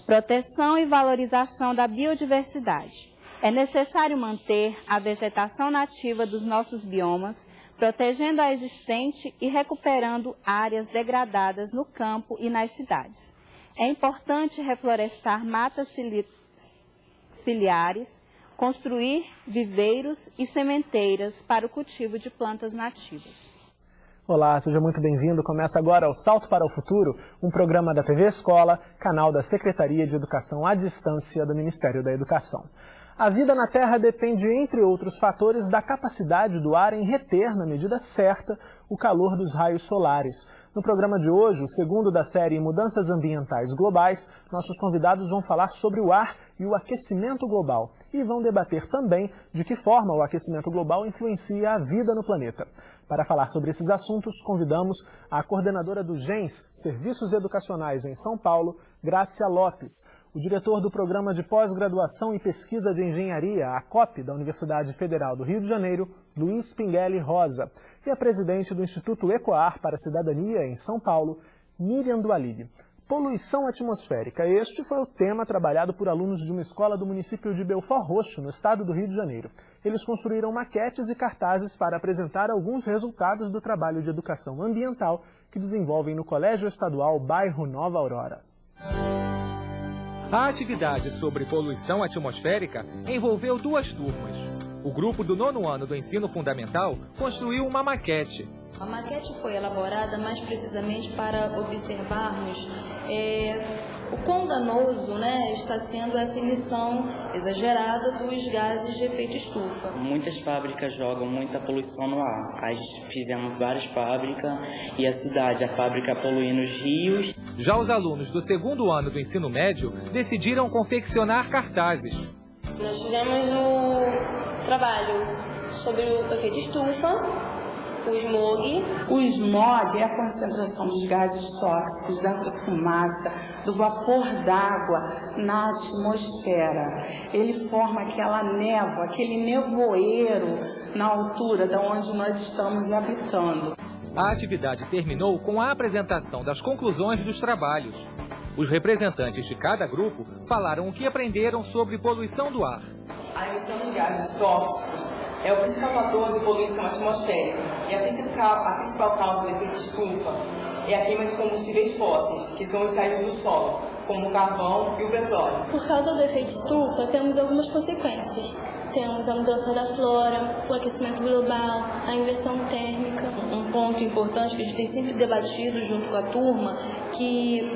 Proteção e valorização da biodiversidade. É necessário manter a vegetação nativa dos nossos biomas, protegendo a existente e recuperando áreas degradadas no campo e nas cidades. É importante reflorestar matas ciliares, construir viveiros e sementeiras para o cultivo de plantas nativas. Olá, seja muito bem-vindo. Começa agora o Salto para o Futuro, um programa da TV Escola, canal da Secretaria de Educação à Distância do Ministério da Educação. A vida na Terra depende, entre outros fatores, da capacidade do ar em reter, na medida certa, o calor dos raios solares. No programa de hoje, o segundo da série Mudanças Ambientais Globais, nossos convidados vão falar sobre o ar e o aquecimento global. E vão debater também de que forma o aquecimento global influencia a vida no planeta. Para falar sobre esses assuntos, convidamos a coordenadora do GENS, Serviços Educacionais em São Paulo, Grácia Lopes, o diretor do Programa de Pós-Graduação e Pesquisa de Engenharia, a COP, da Universidade Federal do Rio de Janeiro, Luiz Pinguelli Rosa, e a presidente do Instituto Ecoar para a Cidadania, em São Paulo, Miriam Dualib. Poluição atmosférica. Este foi o tema trabalhado por alunos de uma escola do município de Belford Roxo, no estado do Rio de Janeiro. Eles construíram maquetes e cartazes para apresentar alguns resultados do trabalho de educação ambiental que desenvolvem no Colégio Estadual Bairro Nova Aurora. A atividade sobre poluição atmosférica envolveu duas turmas. O grupo do 9º ano do ensino fundamental construiu uma maquete. A maquete foi elaborada mais precisamente para observarmos o quão danoso, está sendo essa emissão exagerada dos gases de efeito estufa. Muitas fábricas jogam muita poluição no ar. Fizemos várias fábricas e a fábrica poluindo os rios. Já os alunos do 2º ano do ensino médio decidiram confeccionar cartazes. Nós fizemos o trabalho sobre o efeito estufa, o smog. O smog é a concentração dos gases tóxicos, da fumaça, do vapor d'água na atmosfera. Ele forma aquela névoa, aquele nevoeiro na altura de onde nós estamos habitando. A atividade terminou com a apresentação das conclusões dos trabalhos. Os representantes de cada grupo falaram o que aprenderam sobre poluição do ar. A emissão de gases tóxicos é o principal fator de poluição atmosférica e a principal causa do efeito estufa é a queima de combustíveis fósseis, que são extraídos do solo, como o carvão e o petróleo. Por causa do efeito estufa, temos algumas consequências. Temos a mudança da flora, o aquecimento global, a inversão térmica. Um ponto importante que a gente tem sempre debatido junto com a turma, que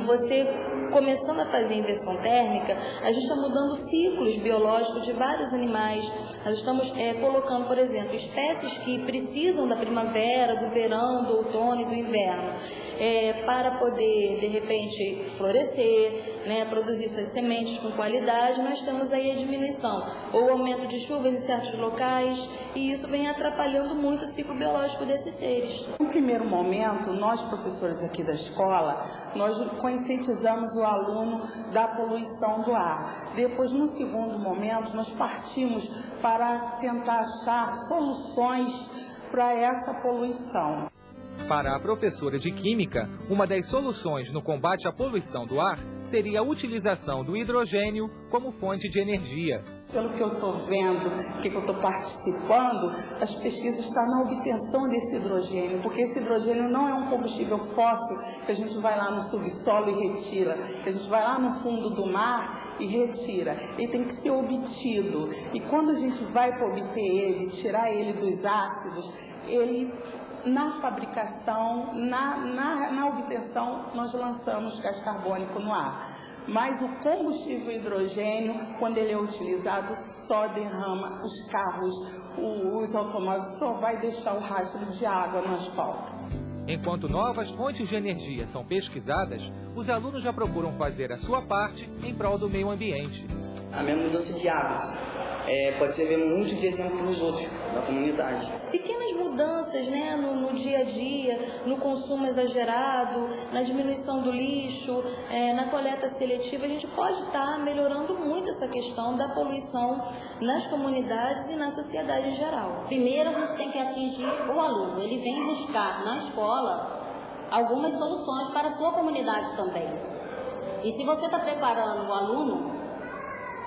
começando a fazer a inversão térmica, a gente está mudando ciclos biológicos de vários animais. Nós estamos colocando, por exemplo, espécies que precisam da primavera, do verão, do outono e do inverno, para poder, de repente, florescer, produzir suas sementes com qualidade. Nós temos aí a diminuição ou aumento de chuvas em certos locais, e isso vem atrapalhando muito o ciclo biológico desses seres. No primeiro momento, nós professores aqui da escola, nós conscientizamos o aluno da poluição do ar. Depois, no segundo momento, nós partimos para tentar achar soluções para essa poluição. Para a professora de Química, uma das soluções no combate à poluição do ar seria a utilização do hidrogênio como fonte de energia. Pelo que eu estou vendo, que eu estou participando, as pesquisas estão na obtenção desse hidrogênio, porque esse hidrogênio não é um combustível fóssil que a gente vai lá no subsolo e retira, que a gente vai lá no fundo do mar e retira. Ele tem que ser obtido. E quando a gente vai para obter ele, tirar ele dos ácidos, ele... Na fabricação, na obtenção, nós lançamos gás carbônico no ar. Mas o combustível hidrogênio, quando ele é utilizado, só derrama os carros, os automóveis, só vai deixar o rastro de água no asfalto. Enquanto novas fontes de energia são pesquisadas, os alunos já procuram fazer a sua parte em prol do meio ambiente. A minha mudança de hábitos pode servir muito de exemplo para os outros da comunidade. Pequenas mudanças no dia a dia, no consumo exagerado, na diminuição do lixo, na coleta seletiva, a gente pode estar melhorando muito essa questão da poluição nas comunidades e na sociedade em geral. Primeiro, a gente tem que atingir o aluno. Ele vem buscar na escola algumas soluções para a sua comunidade também. E se você está preparando o aluno,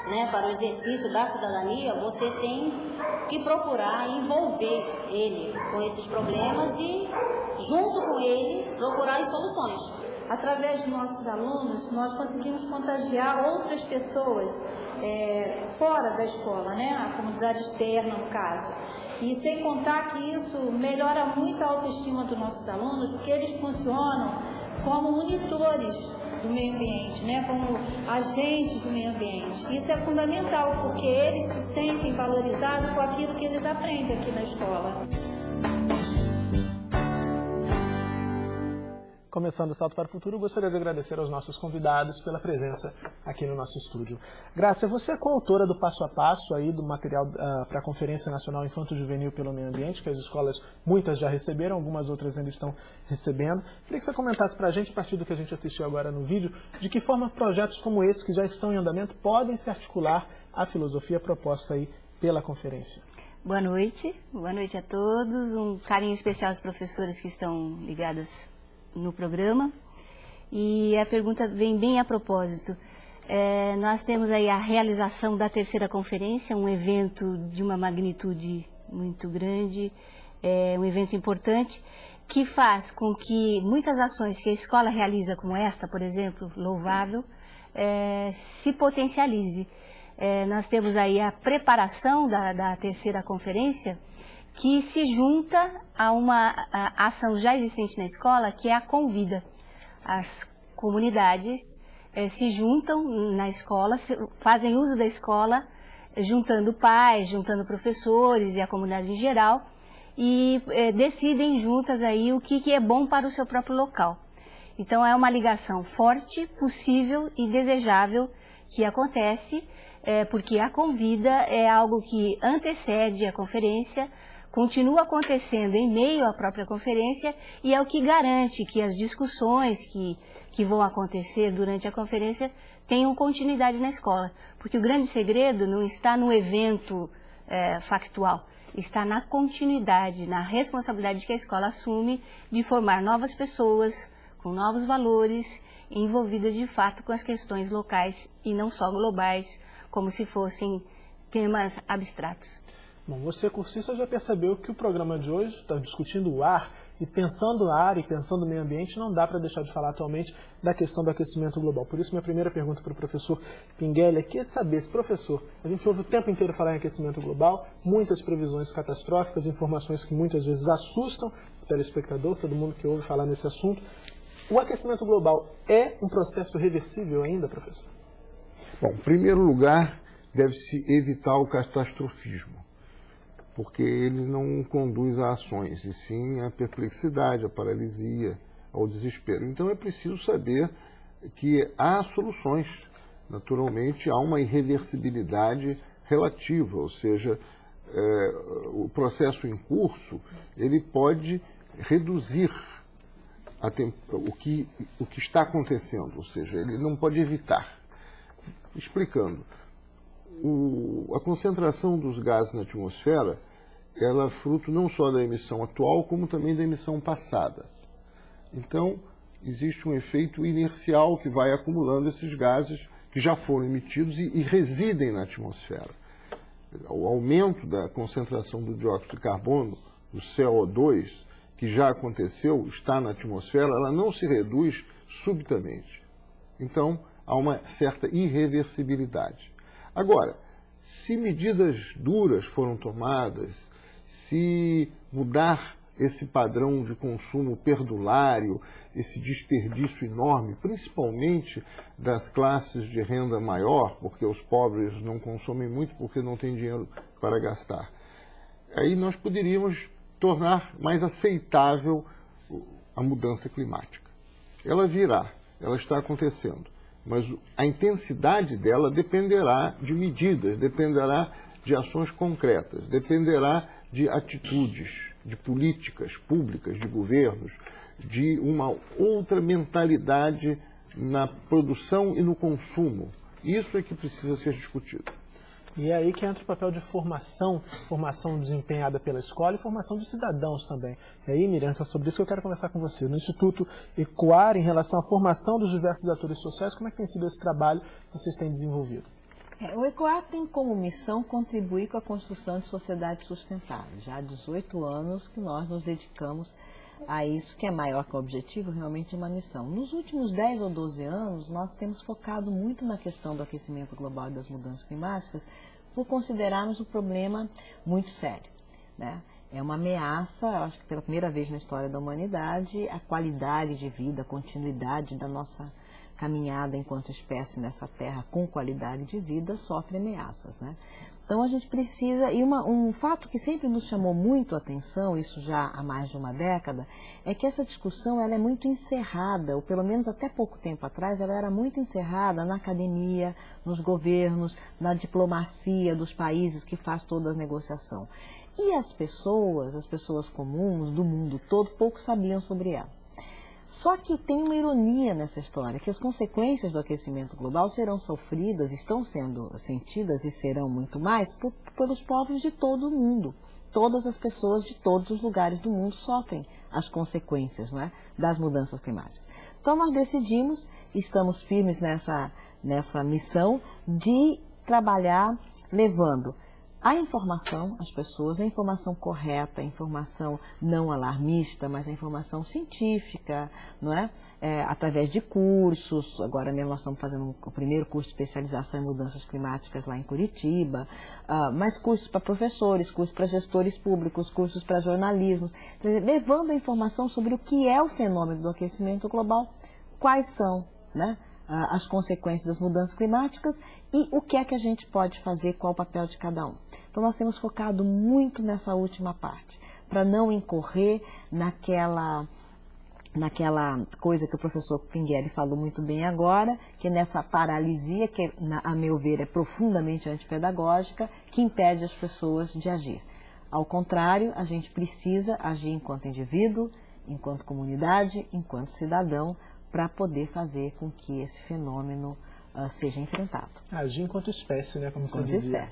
né, para o exercício da cidadania, você tem que procurar envolver ele com esses problemas e, junto com ele, procurar as soluções. Através dos nossos alunos, nós conseguimos contagiar outras pessoas fora da escola, né? A comunidade externa, no caso. E sem contar que isso melhora muito a autoestima dos nossos alunos, porque eles funcionam como monitores do meio ambiente, né? Como agentes do meio ambiente. Isso é fundamental, porque eles se sentem valorizados com aquilo que eles aprendem aqui na escola. Começando o Salto para o Futuro, gostaria de agradecer aos nossos convidados pela presença aqui no nosso estúdio. Grácia, você é coautora do Passo a Passo, aí, do material para a Conferência Nacional Infanto-Juvenil pelo Meio Ambiente, que as escolas, muitas já receberam, algumas outras ainda estão recebendo. Queria que você comentasse para a gente, a partir do que a gente assistiu agora no vídeo, de que forma projetos como esse, que já estão em andamento, podem se articular à filosofia proposta aí pela conferência. Boa noite a todos. Um carinho especial às professoras que estão ligadas no programa, e a pergunta vem bem a propósito. Nós temos aí a realização da terceira conferência, um evento de uma magnitude muito grande, um evento importante, que faz com que muitas ações que a escola realiza, como esta, por exemplo, louvável, se potencialize. Nós temos aí a preparação da terceira conferência, que se junta a uma ação já existente na escola, que é a Convida. As comunidades se juntam na escola, fazem uso da escola, juntando pais, juntando professores e a comunidade em geral, e decidem juntas aí o que é bom para o seu próprio local. Então é uma ligação forte, possível e desejável que acontece, porque a Convida é algo que antecede a conferência, continua acontecendo em meio à própria conferência e é o que garante que as discussões que vão acontecer durante a conferência tenham continuidade na escola. Porque o grande segredo não está no evento factual, está na continuidade, na responsabilidade que a escola assume de formar novas pessoas com novos valores, envolvidas de fato com as questões locais e não só globais, como se fossem temas abstratos. Bom, você, cursista, já percebeu que o programa de hoje está discutindo o ar, e pensando o ar e pensando o meio ambiente, não dá para deixar de falar atualmente da questão do aquecimento global. Por isso, minha primeira pergunta para o professor Pinguelli é saber se, professor, a gente ouve o tempo inteiro falar em aquecimento global, muitas previsões catastróficas, informações que muitas vezes assustam o telespectador, todo mundo que ouve falar nesse assunto. O aquecimento global é um processo reversível ainda, professor? Bom, em primeiro lugar, deve-se evitar o catastrofismo, porque ele não conduz a ações, e sim à perplexidade, à paralisia, ao desespero. Então é preciso saber que há soluções. Naturalmente, há uma irreversibilidade relativa, ou seja, o processo em curso, ele pode reduzir o que está acontecendo, ou seja, ele não pode evitar. Explicando. A concentração dos gases na atmosfera, ela é fruto não só da emissão atual, como também da emissão passada. Então, existe um efeito inercial que vai acumulando esses gases que já foram emitidos e residem na atmosfera. O aumento da concentração do dióxido de carbono, do CO2, que já aconteceu, está na atmosfera, ela não se reduz subitamente. Então, há uma certa irreversibilidade. Agora, se medidas duras foram tomadas, se mudar esse padrão de consumo perdulário, esse desperdício enorme, principalmente das classes de renda maior, porque os pobres não consomem muito porque não têm dinheiro para gastar, aí nós poderíamos tornar mais aceitável a mudança climática. Ela virá, ela está acontecendo. Mas a intensidade dela dependerá de medidas, dependerá de ações concretas, dependerá de atitudes, de políticas públicas, de governos, de uma outra mentalidade na produção e no consumo. Isso é que precisa ser discutido. E é aí que entra o papel de formação desempenhada pela escola e formação de cidadãos também. E aí, Miriam, que é sobre isso que eu quero conversar com você. No Instituto Ecoar, em relação à formação dos diversos atores sociais, como é que tem sido esse trabalho que vocês têm desenvolvido? O Ecoar tem como missão contribuir com a construção de sociedade sustentável. Já há 18 anos que nós nos dedicamos a isso, que é maior que o objetivo, realmente é uma missão. Nos últimos 10 ou 12 anos, nós temos focado muito na questão do aquecimento global e das mudanças climáticas, por considerarmos o problema muito sério, né? É uma ameaça, acho que pela primeira vez na história da humanidade, a qualidade de vida, a continuidade da nossa caminhada enquanto espécie nessa terra com qualidade de vida sofre ameaças, né? Então a gente precisa, e um fato que sempre nos chamou muito a atenção, isso já há mais de uma década, é que essa discussão ela é muito encerrada, ou pelo menos até pouco tempo atrás, ela era muito encerrada na academia, nos governos, na diplomacia dos países que faz toda a negociação. E as pessoas comuns do mundo todo, pouco sabiam sobre ela. Só que tem uma ironia nessa história, que as consequências do aquecimento global serão sofridas, estão sendo sentidas e serão muito mais pelos povos de todo o mundo. Todas as pessoas de todos os lugares do mundo sofrem as consequências, não é, das mudanças climáticas. Então nós decidimos, estamos firmes nessa missão de trabalhar levando a informação às pessoas, a informação correta, a informação não alarmista, mas a informação científica, não é? Através de cursos. Agora mesmo nós estamos fazendo o primeiro curso de especialização em mudanças climáticas lá em Curitiba, mais cursos para professores, cursos para gestores públicos, cursos para jornalismo, levando a informação sobre o que é o fenômeno do aquecimento global, quais são, né, as consequências das mudanças climáticas e o que é que a gente pode fazer, qual o papel de cada um. Então nós temos focado muito nessa última parte, para não incorrer naquela coisa que o professor Pinguelli falou muito bem agora, que é nessa paralisia, que a meu ver é profundamente antipedagógica, que impede as pessoas de agir. Ao contrário, a gente precisa agir enquanto indivíduo, enquanto comunidade, enquanto cidadão, para poder fazer com que esse fenômeno seja enfrentado. Agir enquanto espécie, né, como você dizia.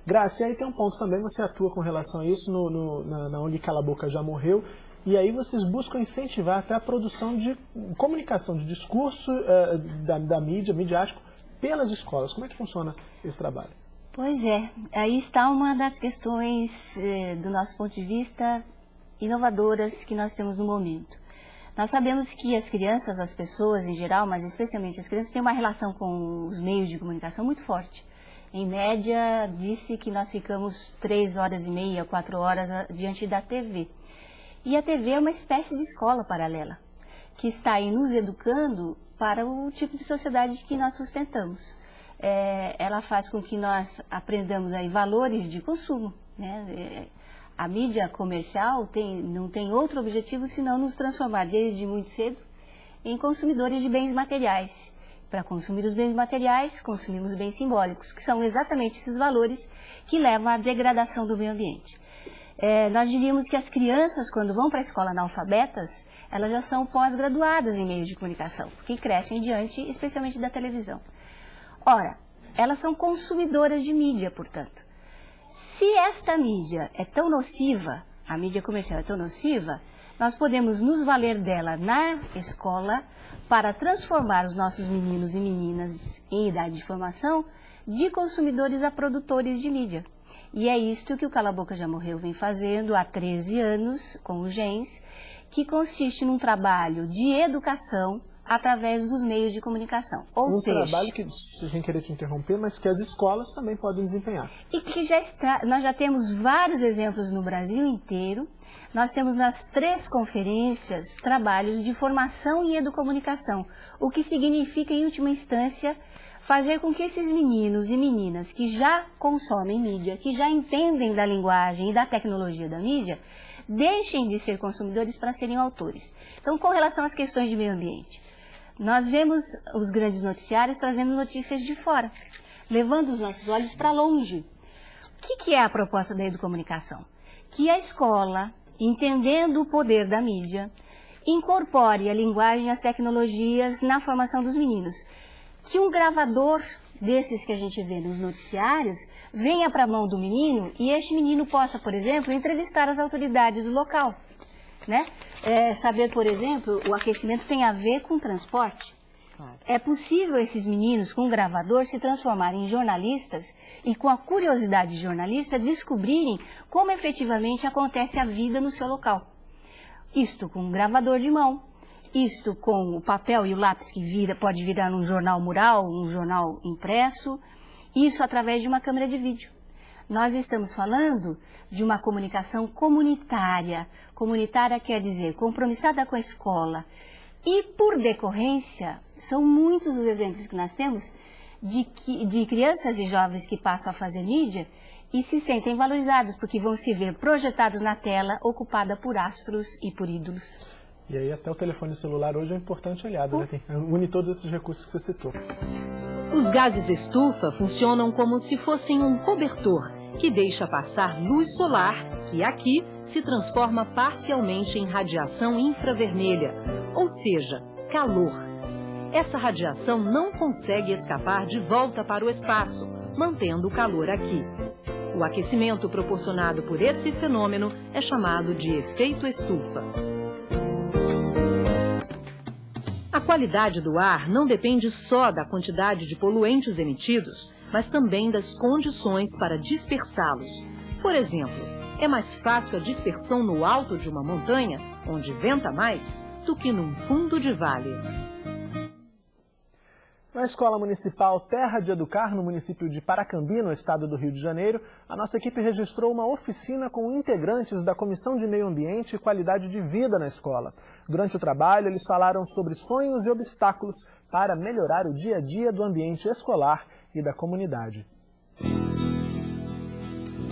Graça, e aí tem um ponto também, você atua com relação a isso na ONG Cala a Boca Já Morreu, e aí vocês buscam incentivar até a produção de comunicação, de discurso da mídia, midiático, pelas escolas. Como é que funciona esse trabalho? Pois é, aí está uma das questões, do nosso ponto de vista, inovadoras que nós temos no momento. Nós sabemos que as crianças, as pessoas em geral, mas especialmente as crianças, têm uma relação com os meios de comunicação muito forte. Em média, disse que nós ficamos 3 horas e meia, 4 horas diante da TV. E a TV é uma espécie de escola paralela, que está aí nos educando para o tipo de sociedade que nós sustentamos. Ela faz com que nós aprendamos aí valores de consumo, né? A mídia comercial não tem outro objetivo senão nos transformar desde muito cedo em consumidores de bens materiais. Para consumir os bens materiais, consumimos bens simbólicos, que são exatamente esses valores que levam à degradação do meio ambiente. Nós diríamos que as crianças, quando vão para a escola analfabetas, elas já são pós-graduadas em meios de comunicação, porque crescem diante, especialmente da televisão. Ora, elas são consumidoras de mídia, portanto. Se esta mídia é tão nociva, a mídia comercial é tão nociva, nós podemos nos valer dela na escola para transformar os nossos meninos e meninas em idade de formação de consumidores a produtores de mídia. E é isto que o Cala a Boca Já Morreu vem fazendo há 13 anos com o GENS, que consiste num trabalho de educação através dos meios de comunicação. Ou seja, trabalho que, sem querer te interromper, mas que as escolas também podem desempenhar. E que nós já temos vários exemplos no Brasil inteiro. Nós temos nas 3 conferências trabalhos de formação em educomunicação, o que significa, em última instância, fazer com que esses meninos e meninas que já consomem mídia, que já entendem da linguagem e da tecnologia da mídia, deixem de ser consumidores para serem autores. Então, com relação às questões de meio ambiente, nós vemos os grandes noticiários trazendo notícias de fora, levando os nossos olhos para longe. O que é a proposta da educomunicação? Que a escola, entendendo o poder da mídia, incorpore a linguagem e as tecnologias na formação dos meninos. que um gravador desses que a gente vê nos noticiários venha para a mão do menino e este menino possa, por exemplo, entrevistar as autoridades do local, né? Saber, por exemplo, o aquecimento tem a ver com transporte. É possível esses meninos com um gravador se transformarem em jornalistas e com a curiosidade de jornalista descobrirem como efetivamente acontece a vida no seu local. Isto com um gravador de mão, isto com o papel e o lápis que pode virar um jornal mural, um jornal impresso, isso através de uma câmera de vídeo. Nós estamos falando de uma comunicação comunitária. Comunitária quer dizer compromissada com a escola. E, por decorrência, são muitos os exemplos que nós temos de crianças e jovens que passam a fazer mídia e se sentem valorizados, porque vão se ver projetados na tela, ocupada por astros e por ídolos. E aí até o telefone celular hoje é um importante aliado, né? Une todos esses recursos que você citou. Os gases estufa funcionam como se fossem um cobertor que deixa passar luz solar, que aqui se transforma parcialmente em radiação infravermelha, ou seja, calor. Essa radiação não consegue escapar de volta para o espaço, mantendo o calor aqui. O aquecimento proporcionado por esse fenômeno é chamado de efeito estufa. A qualidade do ar não depende só da quantidade de poluentes emitidos, mas também das condições para dispersá-los. Por exemplo, é mais fácil a dispersão no alto de uma montanha, onde venta mais, do que num fundo de vale. Na Escola Municipal Terra de Educar, no município de Paracambi, no estado do Rio de Janeiro, a nossa equipe registrou uma oficina com integrantes da Comissão de Meio Ambiente e Qualidade de Vida na escola. Durante o trabalho, eles falaram sobre sonhos e obstáculos para melhorar o dia a dia do ambiente escolar e da comunidade.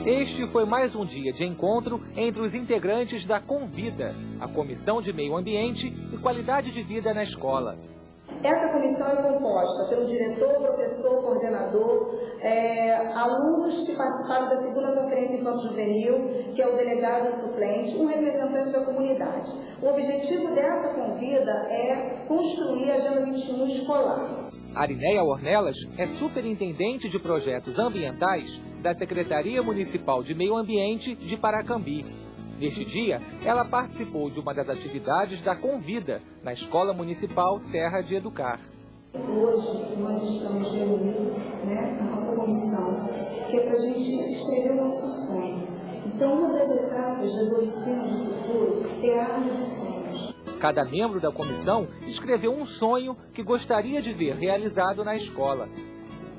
Este foi mais um dia de encontro entre os integrantes da Convida, a Comissão de Meio Ambiente e Qualidade de Vida na escola. Essa comissão é composta pelo diretor, professor, coordenador, alunos que participaram da segunda conferência infanto-juvenil, que é o delegado e suplente, um representante da comunidade. O objetivo dessa Convida é construir a Agenda 21 escolar. Arineia Ornelas é superintendente de projetos ambientais da Secretaria Municipal de Meio Ambiente de Paracambi. Neste dia, ela participou de uma das atividades da Convida, na Escola Municipal Terra de Educar. Hoje nós estamos reunindo a nossa comissão, que é para a gente escrever o nosso sonho. Então, uma das etapas das oficinas do futuro é a árvore dos sonhos. Cada membro da comissão escreveu um sonho que gostaria de ver realizado na escola.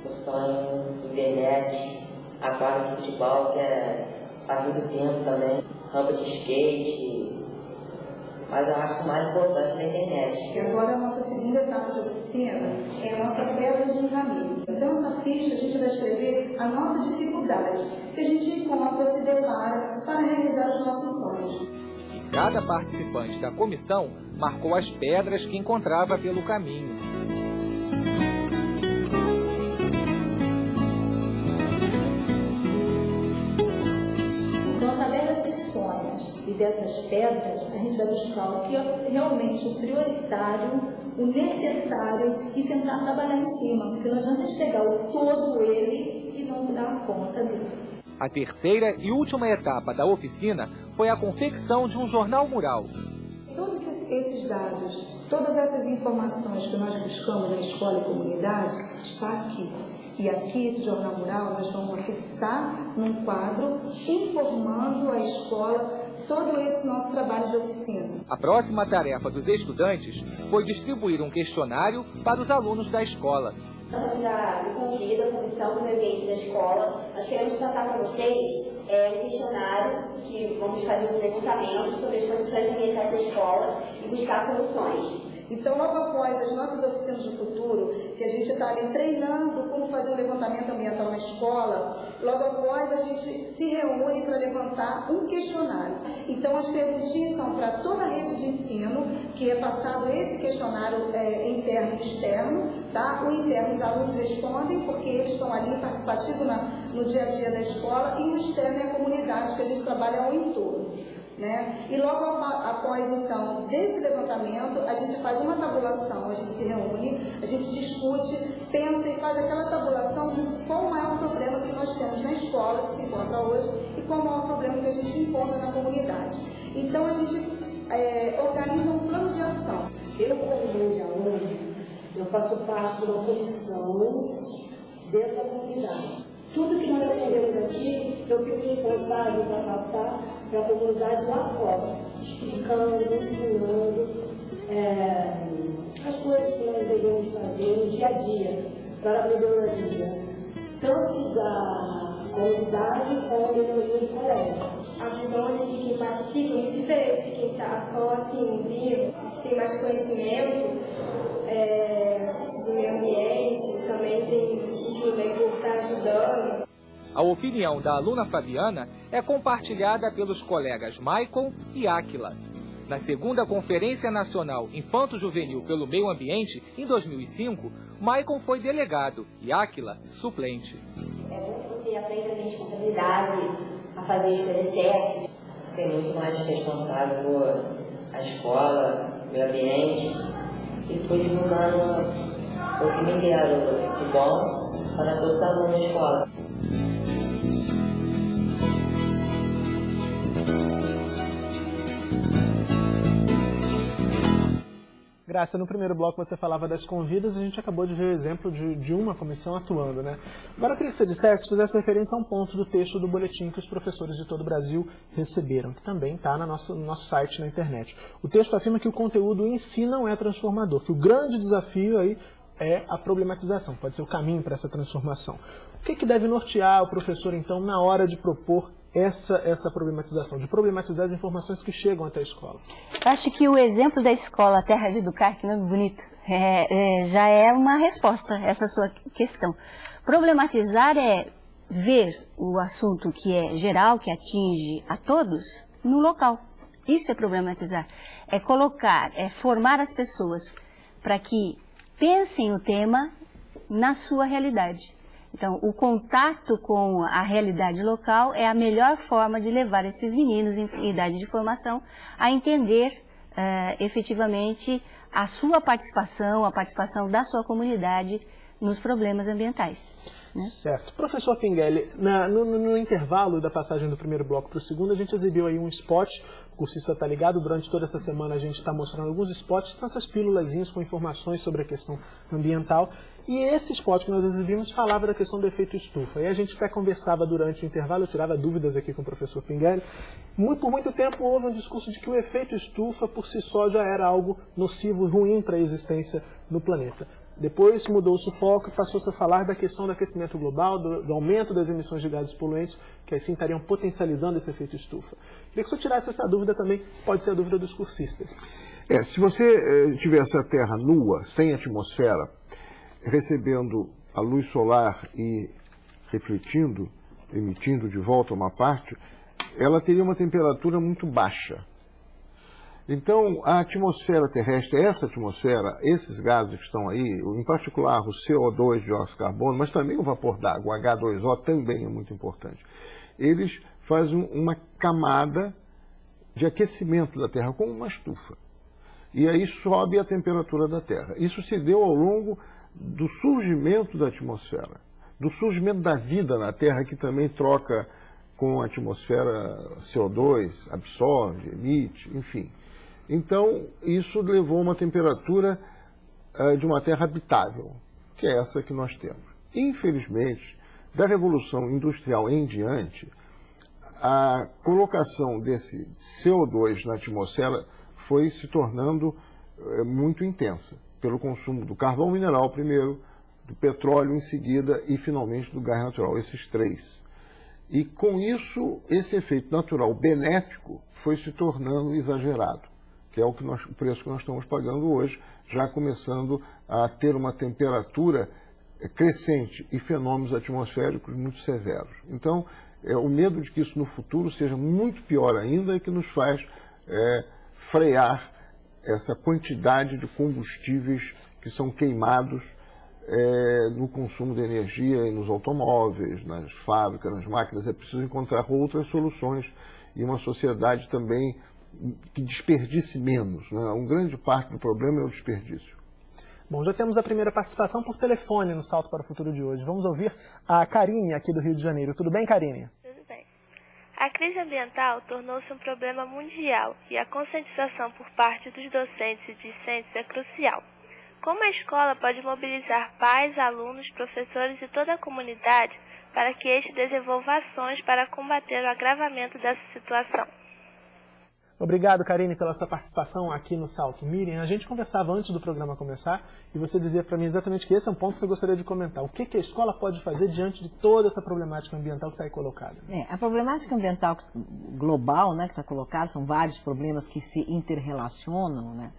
O sonho, internet, a quadra de futebol, que há muito tempo também. Rampa de skate, mas eu acho que o mais importante é a internet. E agora a nossa segunda etapa de oficina é a nossa quebra de um caminho. Então essa ficha a gente vai escrever a nossa dificuldade, que a gente encontra, se depara para realizar os nossos sonhos. E cada participante da comissão marcou as pedras que encontrava pelo caminho. E dessas pedras, a gente vai buscar o que é realmente o prioritário, o necessário e tentar trabalhar em cima, porque não adianta a gente pegar o todo ele e não dar conta dele. A terceira e última etapa da oficina foi a confecção de um jornal mural. Todos esses dados, todas essas informações que nós buscamos na escola e comunidade, está aqui. E aqui, esse jornal mural, nós vamos fixar num quadro, informando a escola todo esse nosso trabalho de oficina. A próxima tarefa dos estudantes foi distribuir um questionário para os alunos da escola. Estamos já Convida, a Comissão do Meio Ambiente da escola. Nós queremos passar para vocês um questionário que vamos fazer um levantamento sobre as condições ambientais da escola e buscar soluções. Então, logo após as nossas oficinas do futuro, que a gente está ali treinando como fazer um levantamento ambiental na escola, logo após a gente se reúne para levantar um questionário. Então, as perguntinhas são para toda a rede de ensino, que é passado esse questionário interno e externo, tá? O interno os alunos respondem, porque eles estão ali participativos no dia a dia da escola, e o externo é a comunidade, que a gente trabalha ao entorno. né? E logo após, então, desse levantamento, a gente faz uma tabulação, a gente se reúne, a gente discute, pensa e faz aquela tabulação de qual é o problema que nós temos na escola, que se encontra hoje, e qual é o problema que a gente encontra na comunidade. Então, a gente organiza um plano de ação. Eu, como mãe de aluno, eu faço parte de uma comissão dentro da comunidade. Tudo que nós aprendemos aqui, eu fico responsável para passar para a comunidade lá fora, explicando, ensinando as coisas que nós devemos fazer no dia a dia para a melhoria, tanto da comunidade como a melhoria do colégio. A visão assim, de quem participa é muito diferente de quem está só assim, vivo, se tem mais conhecimento do meio ambiente, também tem sentido bem por estar ajudando. A opinião da aluna Fabiana é compartilhada pelos colegas Maicon e Áquila. Na segunda Conferência Nacional Infanto-Juvenil pelo Meio Ambiente, em 2005, Maicon foi delegado e Áquila suplente. É bom que você aprenda a ter responsabilidade, a fazer as coisas certas. Fiquei muito mais responsável por a escola, o meio ambiente, e fui divulgando o que me deram de bom para todos os alunos da escola. Graça, no primeiro bloco você falava das convidas e a gente acabou de ver o exemplo de uma comissão atuando, né? Agora eu queria que você dissesse, fizesse referência a um ponto do texto do boletim que os professores de todo o Brasil receberam, que também está no nosso site na internet. O texto afirma que o conteúdo em si não é transformador, que o grande desafio aí é a problematização, pode ser o caminho para essa transformação. O que deve nortear o professor, então, na hora de propor essa problematização, de problematizar as informações que chegam até a escola? Eu acho que o exemplo da escola Terra de Educar, que nome bonito, já é uma resposta a essa sua questão. Problematizar é ver o assunto que é geral, que atinge a todos, no local. Isso é problematizar. É colocar, é formar as pessoas para que pensem o tema na sua realidade. Então, o contato com a realidade local é a melhor forma de levar esses meninos em idade de formação a entender efetivamente a sua participação, a participação da sua comunidade nos problemas ambientais. Né? Certo. Professor Pinguelli, no intervalo da passagem do primeiro bloco para o segundo, a gente exibiu aí um spot, o cursista está ligado, durante toda essa semana a gente está mostrando alguns spots, são essas pílulazinhas com informações sobre a questão ambiental, e esse spot que nós exibimos falava da questão do efeito estufa, e a gente até conversava durante o intervalo, eu tirava dúvidas aqui com o professor Pinguelli, por muito tempo houve um discurso de que o efeito estufa por si só já era algo nocivo, ruim para a existência no planeta. Depois mudou-se o foco e passou-se a falar da questão do aquecimento global, do aumento das emissões de gases poluentes, que assim estariam potencializando esse efeito estufa. Queria que o senhor tirasse essa dúvida também, pode ser a dúvida dos cursistas. Se você tivesse a Terra nua, sem atmosfera, recebendo a luz solar e refletindo, emitindo de volta uma parte, ela teria uma temperatura muito baixa. Então, a atmosfera terrestre, essa atmosfera, esses gases que estão aí, em particular o CO2, dióxido de carbono, mas também o vapor d'água, o H2O, também é muito importante. Eles fazem uma camada de aquecimento da Terra, como uma estufa. E aí sobe a temperatura da Terra. Isso se deu ao longo do surgimento da atmosfera, do surgimento da vida na Terra, que também troca com a atmosfera CO2, absorve, emite, enfim. Então, isso levou a uma temperatura de uma Terra habitável, que é essa que nós temos. Infelizmente, da Revolução Industrial em diante, a colocação desse CO2 na atmosfera foi se tornando muito intensa, pelo consumo do carvão mineral primeiro, do petróleo em seguida e, finalmente, do gás natural, esses três. E, com isso, esse efeito natural benéfico foi se tornando exagerado, que é o preço que nós estamos pagando hoje, já começando a ter uma temperatura crescente e fenômenos atmosféricos muito severos. Então, o medo de que isso no futuro seja muito pior ainda é que nos faz frear essa quantidade de combustíveis que são queimados no consumo de energia e nos automóveis, nas fábricas, nas máquinas. É preciso encontrar outras soluções e uma sociedade também que desperdice menos, né? Uma grande parte do problema é o desperdício. Bom, já temos a primeira participação por telefone no Salto para o Futuro de hoje. Vamos ouvir a Karine, aqui do Rio de Janeiro. Tudo bem, Karine? Tudo bem. A crise ambiental tornou-se um problema mundial e a conscientização por parte dos docentes e discentes é crucial. Como a escola pode mobilizar pais, alunos, professores e toda a comunidade para que este desenvolva ações para combater o agravamento dessa situação? Obrigado, Karine, pela sua participação aqui no Salto. Miriam, a gente conversava antes do programa começar e você dizia para mim exatamente que esse é um ponto que você gostaria de comentar. O que a escola pode fazer diante de toda essa problemática ambiental que está aí colocada? A problemática ambiental global, né, que está colocada, são vários problemas que se interrelacionam, né?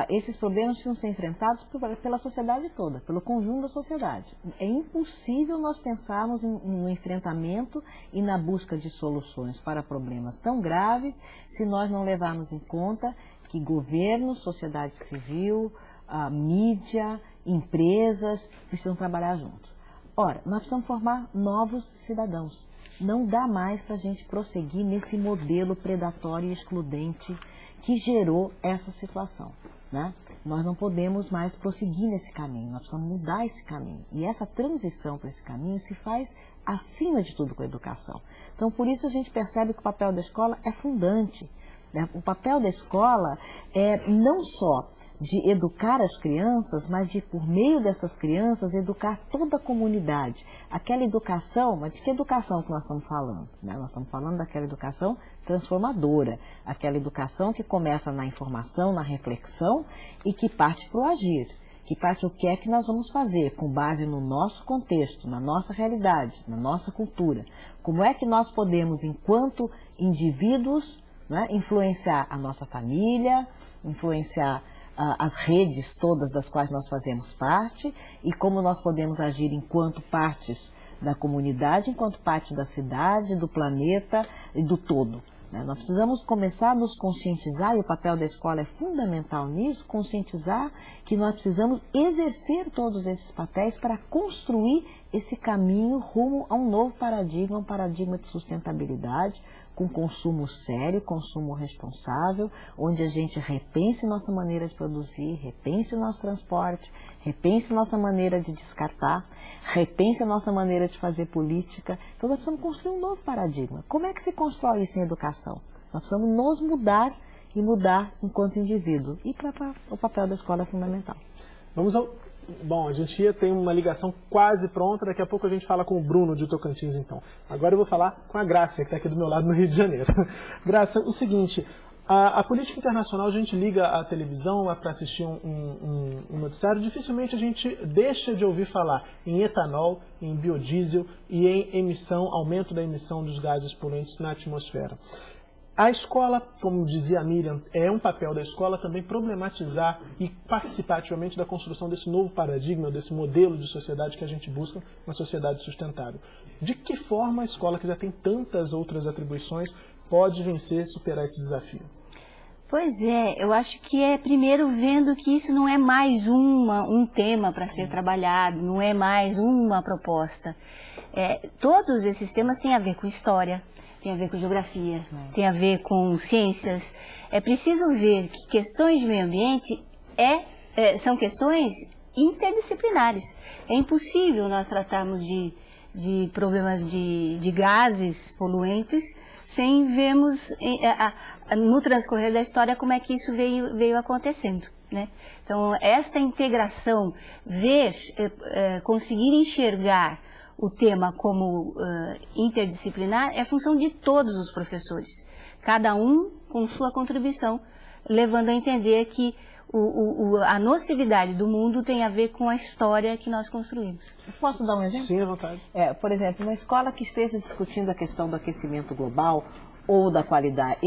Esses problemas precisam ser enfrentados pela sociedade toda, pelo conjunto da sociedade. É impossível nós pensarmos no enfrentamento e na busca de soluções para problemas tão graves se nós não levarmos em conta que governo, sociedade civil, mídia, empresas precisam trabalhar juntos. Ora, nós precisamos formar novos cidadãos. Não dá mais para a gente prosseguir nesse modelo predatório e excludente que gerou essa situação, né? Nós não podemos mais prosseguir nesse caminho, nós precisamos mudar esse caminho. E essa transição para esse caminho se faz, acima de tudo, com a educação. Então, por isso a gente percebe que o papel da escola é fundante, né? O papel da escola é não só de educar as crianças, mas de, por meio dessas crianças, educar toda a comunidade. Aquela educação, mas de que educação que nós estamos falando? Né? Nós estamos falando daquela educação transformadora, aquela educação que começa na informação, na reflexão e que parte para o agir, que parte o que é que nós vamos fazer com base no nosso contexto, na nossa realidade, na nossa cultura. Como é que nós podemos, enquanto indivíduos, né, influenciar a nossa família, influenciar as redes todas das quais nós fazemos parte e como nós podemos agir enquanto partes da comunidade, enquanto parte da cidade, do planeta e do todo. Nós precisamos começar a nos conscientizar, e o papel da escola é fundamental nisso, conscientizar que nós precisamos exercer todos esses papéis para construir esse caminho rumo a um novo paradigma, um paradigma de sustentabilidade, com consumo sério, consumo responsável, onde a gente repense nossa maneira de produzir, repense o nosso transporte, repense nossa maneira de descartar, repense a nossa maneira de fazer política. Então nós precisamos construir um novo paradigma. Como é que se constrói isso em educação? Nós precisamos nos mudar e mudar enquanto indivíduo. E o papel da escola é fundamental. Vamos ao... Bom, a gente tem uma ligação quase pronta, daqui a pouco a gente fala com o Bruno de Tocantins, então. Agora eu vou falar com a Graça, que está aqui do meu lado no Rio de Janeiro. Graça, o seguinte, a política internacional, a gente liga a televisão para assistir um noticiário, dificilmente a gente deixa de ouvir falar em etanol, em biodiesel e em aumento da emissão dos gases poluentes na atmosfera. A escola, como dizia a Miriam, é um papel da escola também problematizar e participar ativamente da construção desse novo paradigma, desse modelo de sociedade que a gente busca, uma sociedade sustentável. De que forma a escola, que já tem tantas outras atribuições, pode vencer e superar esse desafio? Pois é, eu acho que é primeiro vendo que isso não é mais um tema para ser trabalhado, não é mais uma proposta. Todos esses temas têm a ver com história, tem a ver com geografia, tem a ver com ciências. É preciso ver que questões de meio ambiente são questões interdisciplinares. É impossível nós tratarmos de problemas de gases poluentes sem vermos no transcorrer da história como é que isso veio acontecendo, né? Então, esta integração, conseguir enxergar o tema como interdisciplinar é função de todos os professores, cada um com sua contribuição, levando a entender que a nocividade do mundo tem a ver com a história que nós construímos. Posso dar um exemplo? Sim, à vontade. Por exemplo, uma escola que esteja discutindo a questão do aquecimento global ou da qualidade,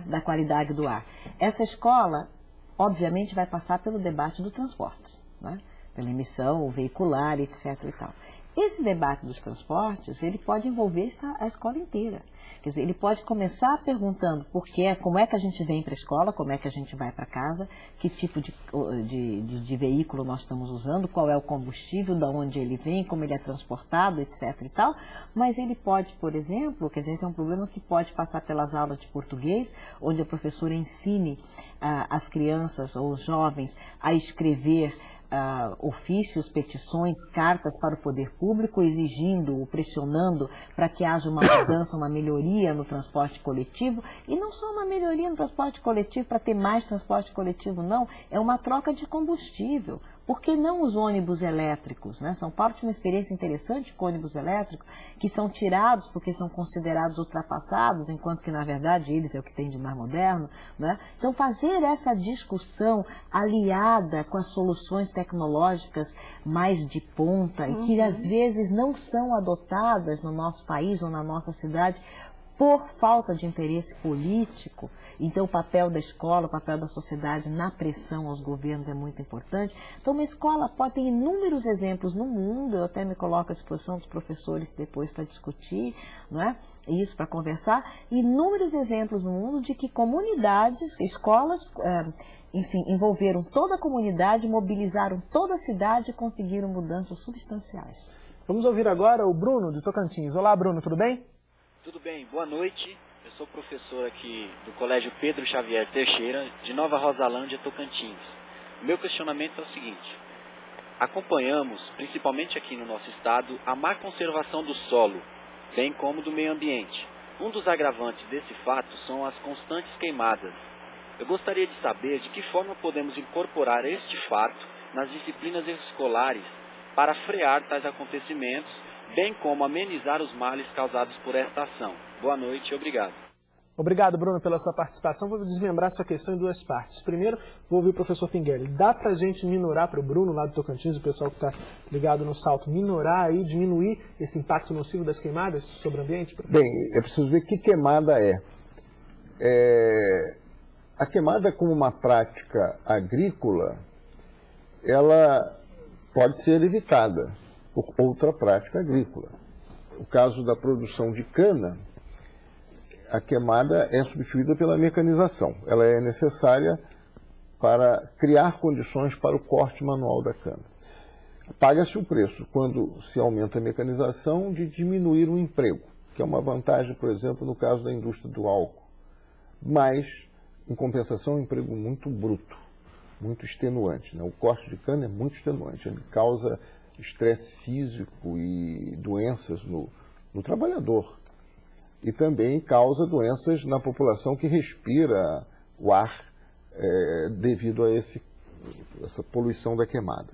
da qualidade do ar. Essa escola, obviamente, vai passar pelo debate do transporte, né? Pela emissão veicular, etc. e tal. Esse debate dos transportes, ele pode envolver a escola inteira. Quer dizer, ele pode começar perguntando como é que a gente vem para a escola, como é que a gente vai para casa, que tipo de veículo nós estamos usando, qual é o combustível, de onde ele vem, como ele é transportado, etc. e tal. Mas ele pode, por exemplo, quer dizer, esse é um problema que pode passar pelas aulas de português, onde a professora ensine as crianças ou os jovens a escrever ofícios, petições, cartas para o poder público, exigindo, pressionando para que haja uma mudança, uma melhoria no transporte coletivo. E não só uma melhoria no transporte coletivo para ter mais transporte coletivo, não. É uma troca de combustível. Por que não os ônibus elétricos? Né? São Paulo tinha uma experiência interessante com ônibus elétricos, que são tirados porque são considerados ultrapassados, enquanto que, na verdade, eles é o que tem de mais moderno. Né? Então, fazer essa discussão aliada com as soluções tecnológicas mais de ponta, e que, às vezes, não são adotadas no nosso país ou na nossa cidade, por falta de interesse político. Então, o papel da escola, o papel da sociedade na pressão aos governos é muito importante. Então, uma escola pode ter inúmeros exemplos no mundo, eu até me coloco à disposição dos professores depois para discutir, não é? Isso, para conversar, inúmeros exemplos no mundo de que comunidades, escolas, enfim, envolveram toda a comunidade, mobilizaram toda a cidade e conseguiram mudanças substanciais. Vamos ouvir agora o Bruno, de Tocantins. Olá, Bruno, tudo bem? Tudo bem, boa noite. Eu sou professor aqui do Colégio Pedro Xavier Teixeira, de Nova Rosalândia, Tocantins. O meu questionamento é o seguinte: acompanhamos, principalmente aqui no nosso estado, a má conservação do solo, bem como do meio ambiente. Um dos agravantes desse fato são as constantes queimadas. Eu gostaria de saber de que forma podemos incorporar este fato nas disciplinas escolares para frear tais acontecimentos, bem como amenizar os males causados por esta ação. Boa noite e obrigado. Obrigado, Bruno, pela sua participação. Vou desmembrar sua questão em duas partes. Primeiro, vou ouvir o professor Pinguelli. Dá pra gente minorar para o Bruno, lá do Tocantins, o pessoal que está ligado no salto, minorar e diminuir esse impacto nocivo das queimadas sobre o ambiente? Bem, é preciso ver que queimada é. A queimada como uma prática agrícola, ela pode ser evitada por outra prática agrícola. O caso da produção de cana, a queimada é substituída pela mecanização. Ela é necessária para criar condições para o corte manual da cana. Paga-se o preço, quando se aumenta a mecanização, de diminuir o emprego, que é uma vantagem, por exemplo, no caso da indústria do álcool. Mas, em compensação, é um emprego muito bruto, muito extenuante. Né? O corte de cana é muito extenuante, ele causa estresse físico e doenças no trabalhador. E também causa doenças na população que respira o ar devido a essa poluição da queimada.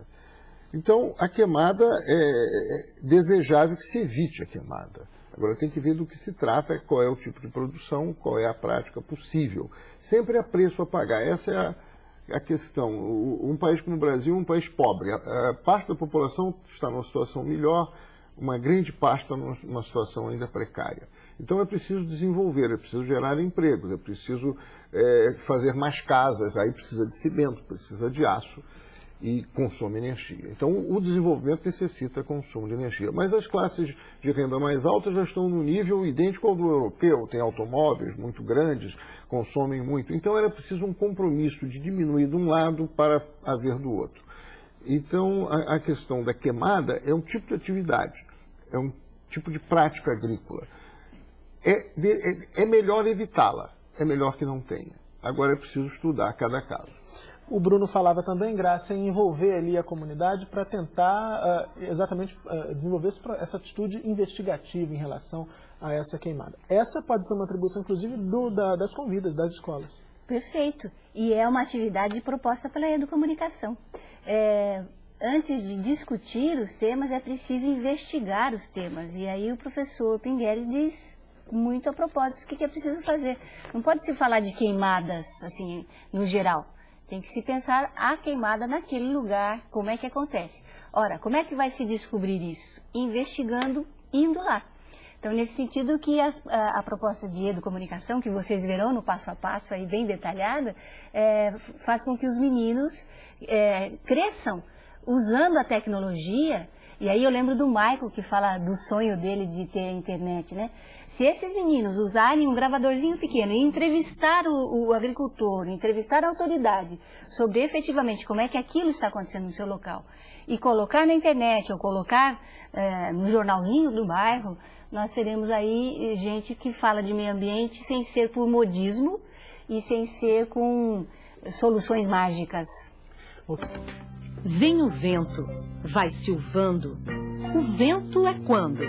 Então, a queimada é desejável que se evite a queimada. Agora tem que ver do que se trata, qual é o tipo de produção, qual é a prática possível. Sempre há preço a pagar. Essa é a questão. Um país como o Brasil é um país pobre. Parte da população está numa situação melhor, uma grande parte está numa situação ainda precária. Então é preciso desenvolver, é preciso gerar empregos, é preciso fazer mais casas, aí precisa de cimento, precisa de aço e consome energia. Então o desenvolvimento necessita consumo de energia. Mas as classes de renda mais alta já estão no nível idêntico ao do europeu, tem automóveis muito grandes, consomem muito. Então era preciso um compromisso de diminuir de um lado para haver do outro. Então a questão da queimada é um tipo de atividade, é um tipo de prática agrícola. É melhor evitá-la, é melhor que não tenha. Agora é preciso estudar cada caso. O Bruno falava também, Graça, em envolver ali a comunidade para tentar exatamente desenvolver essa atitude investigativa em relação a essa queimada. Essa pode ser uma atribuição, inclusive, das convidas, das escolas. Perfeito. E é uma atividade proposta pela Educomunicação. Antes de discutir os temas, é preciso investigar os temas. E aí o professor Pinguelli diz muito a propósito o que é preciso fazer. Não pode se falar de queimadas, assim, no geral. Tem que se pensar a queimada naquele lugar, como é que acontece. Ora, como é que vai se descobrir isso? Investigando, indo lá. Então, nesse sentido que a proposta de Educomunicação, que vocês verão no passo a passo, aí bem detalhada, faz com que os meninos cresçam usando a tecnologia E aí eu lembro do Michael, que fala do sonho dele de ter a internet, né? Se esses meninos usarem um gravadorzinho pequeno e entrevistar o agricultor, entrevistar a autoridade sobre efetivamente como é que aquilo está acontecendo no seu local, e colocar na internet ou colocar no jornalzinho do bairro, nós teremos aí gente que fala de meio ambiente sem ser por modismo e sem ser com soluções mágicas. Vem o vento, vai silvando. O vento é quando?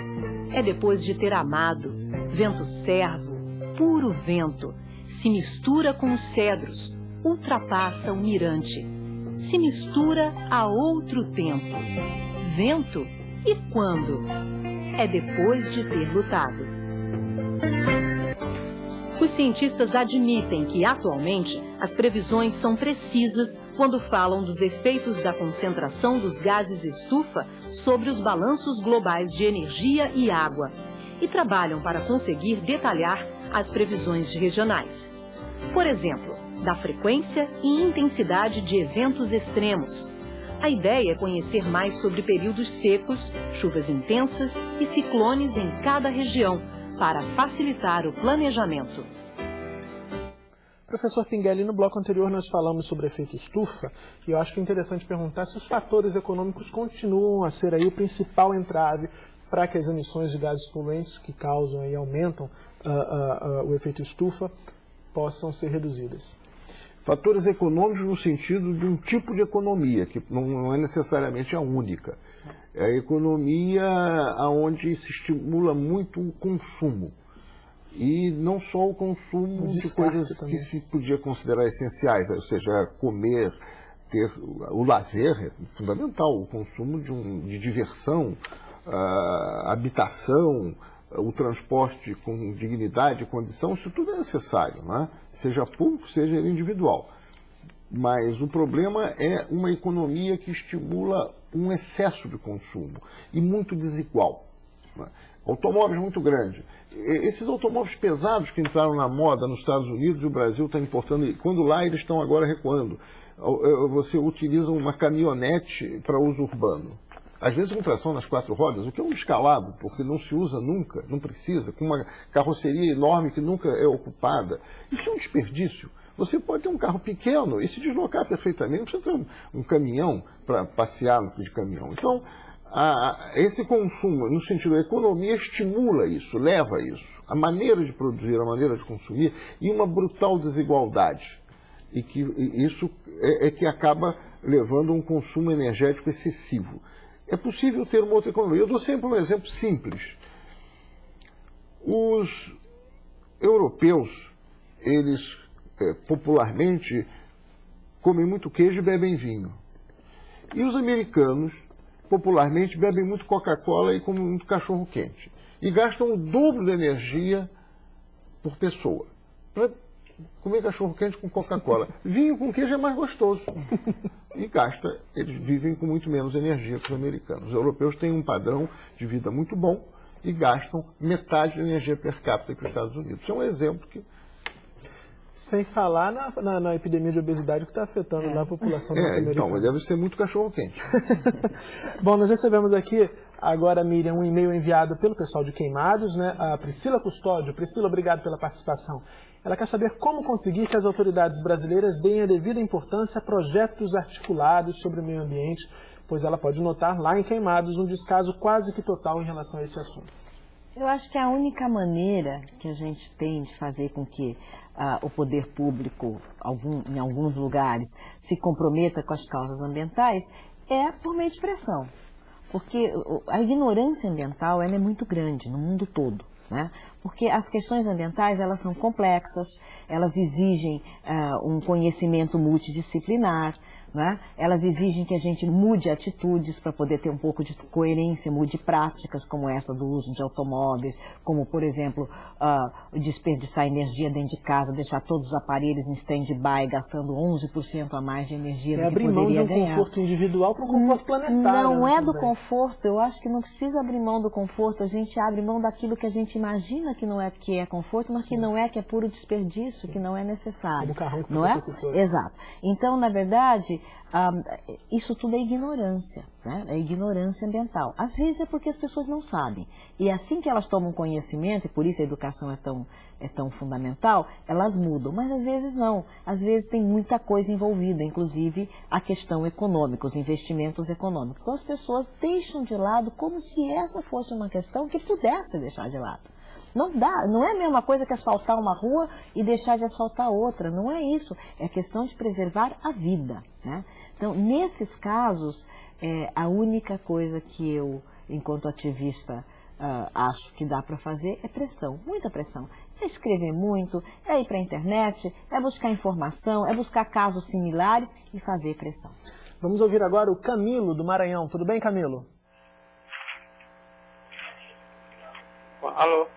É depois de ter amado. Vento servo, puro vento. Se mistura com os cedros, ultrapassa o mirante. Se mistura a outro tempo. Vento, e quando? É depois de ter lutado. Os cientistas admitem que, atualmente, as previsões são precisas quando falam dos efeitos da concentração dos gases estufa sobre os balanços globais de energia e água, e trabalham para conseguir detalhar as previsões regionais. Por exemplo, da frequência e intensidade de eventos extremos. A ideia é conhecer mais sobre períodos secos, chuvas intensas e ciclones em cada região, para facilitar o planejamento. Professor Pinguelli, no bloco anterior nós falamos sobre efeito estufa, e eu acho que é interessante perguntar se os fatores econômicos continuam a ser aí o principal entrave para que as emissões de gases poluentes que causam e aumentam o efeito estufa possam ser reduzidas. Fatores econômicos no sentido de um tipo de economia, que não é necessariamente a única. É a economia onde se estimula muito o consumo. E não só o consumo de coisas que se podia considerar essenciais, ou seja, comer, ter o lazer é fundamental, o consumo de diversão, habitação, o transporte com dignidade e condição, isso tudo é necessário, né? Seja público, seja individual. Mas o problema é uma economia que estimula um excesso de consumo e muito desigual. Né? Automóveis muito grandes. Esses automóveis pesados que entraram na moda nos Estados Unidos e o Brasil está importando, quando lá eles estão agora recuando. Você utiliza uma caminhonete para uso urbano. Às vezes com tração nas 4 rodas, o que é um descalabro, porque não se usa nunca, não precisa, com uma carroceria enorme que nunca é ocupada. Isso é um desperdício. Você pode ter um carro pequeno e se deslocar perfeitamente, não precisa ter um caminhão para passear de caminhão. Então, esse consumo, no sentido da economia, estimula isso, leva a isso. A maneira de produzir, a maneira de consumir, e uma brutal desigualdade. E que isso é que acaba levando a um consumo energético excessivo. É possível ter uma outra economia. Eu dou sempre um exemplo simples. Os europeus, eles popularmente comem muito queijo e bebem vinho. E os americanos, popularmente, bebem muito Coca-Cola e comem muito cachorro-quente. E gastam o dobro de energia por pessoa. Para comer cachorro-quente com Coca-Cola. Vinho com queijo é mais gostoso. E eles vivem com muito menos energia que os americanos. Os europeus têm um padrão de vida muito bom e gastam metade da energia per capita que os Estados Unidos. Isso é um exemplo que... Sem falar na epidemia de obesidade que está afetando lá a população norte-americana. Então, deve ser muito cachorro-quente. Bom, nós recebemos aqui agora, Miriam, um e-mail enviado pelo pessoal de Queimados, né? A Priscila Custódio. Priscila, obrigado pela participação. Ela quer saber como conseguir que as autoridades brasileiras deem a devida importância a projetos articulados sobre o meio ambiente, pois ela pode notar lá em Queimados um descaso quase que total em relação a esse assunto. Eu acho que a única maneira que a gente tem de fazer com que o poder público, em alguns lugares, se comprometa com as causas ambientais é por meio de pressão. Porque a ignorância ambiental ela é muito grande no mundo todo. Né? Porque as questões ambientais elas são complexas, elas exigem um conhecimento multidisciplinar, né? Elas exigem que a gente mude atitudes para poder ter um pouco de coerência, mude práticas como essa do uso de automóveis, como, por exemplo, desperdiçar energia dentro de casa, deixar todos os aparelhos em stand-by, gastando 11% a mais de energia do que poderia ganhar. Abrir mão de um conforto individual para um conforto planetário. Não é do conforto, eu acho que não precisa abrir mão do conforto, a gente abre mão daquilo que a gente imagina que não é que é conforto, mas que não é, que é puro desperdício, que não é necessário. Como o carrão que não é? citou. Exato. Então, na verdade, verdade, isso tudo é ignorância, né? É ignorância ambiental. Às vezes é porque as pessoas não sabem. E assim que elas tomam conhecimento, e por isso a educação é tão fundamental, elas mudam. Mas às vezes não. Às vezes tem muita coisa envolvida, inclusive a questão econômica, os investimentos econômicos. Então as pessoas deixam de lado como se essa fosse uma questão que pudesse deixar de lado. Não dá, não é a mesma coisa que asfaltar uma rua e deixar de asfaltar outra, não é isso. É questão de preservar a vida, né? Então, nesses casos, a única coisa que eu, enquanto ativista, acho que dá para fazer é pressão, muita pressão. É escrever muito, é ir para a internet, é buscar informação, é buscar casos similares e fazer pressão. Vamos ouvir agora o Camilo, do Maranhão. Tudo bem, Camilo? Alô?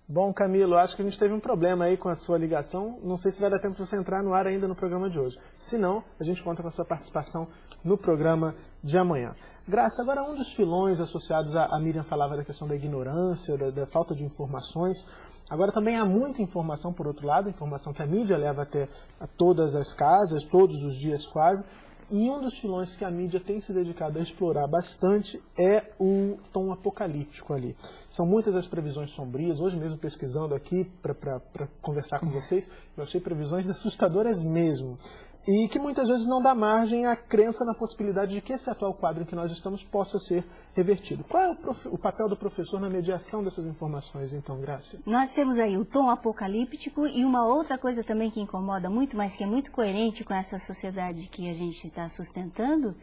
Bom, Camilo, acho que a gente teve um problema aí com a sua ligação. Não sei se vai dar tempo de você entrar no ar ainda no programa de hoje. Se não, a gente conta com a sua participação no programa de amanhã. Graça, agora um dos filões associados a Miriam falava da questão da ignorância, da falta de informações. Agora também há muita informação, por outro lado, informação que a mídia leva até a todas as casas, todos os dias quase. E um dos filões que a mídia tem se dedicado a explorar bastante é o tom apocalíptico ali. São muitas as previsões sombrias. Hoje mesmo, pesquisando aqui para conversar com vocês, eu achei previsões assustadoras mesmo. E que muitas vezes não dá margem à crença na possibilidade de que esse atual quadro em que nós estamos possa ser revertido. Qual é o papel do professor na mediação dessas informações, então, Graça? Nós temos aí o tom apocalíptico e uma outra coisa também que incomoda muito, mas que é muito coerente com essa sociedade que a gente está sustentando,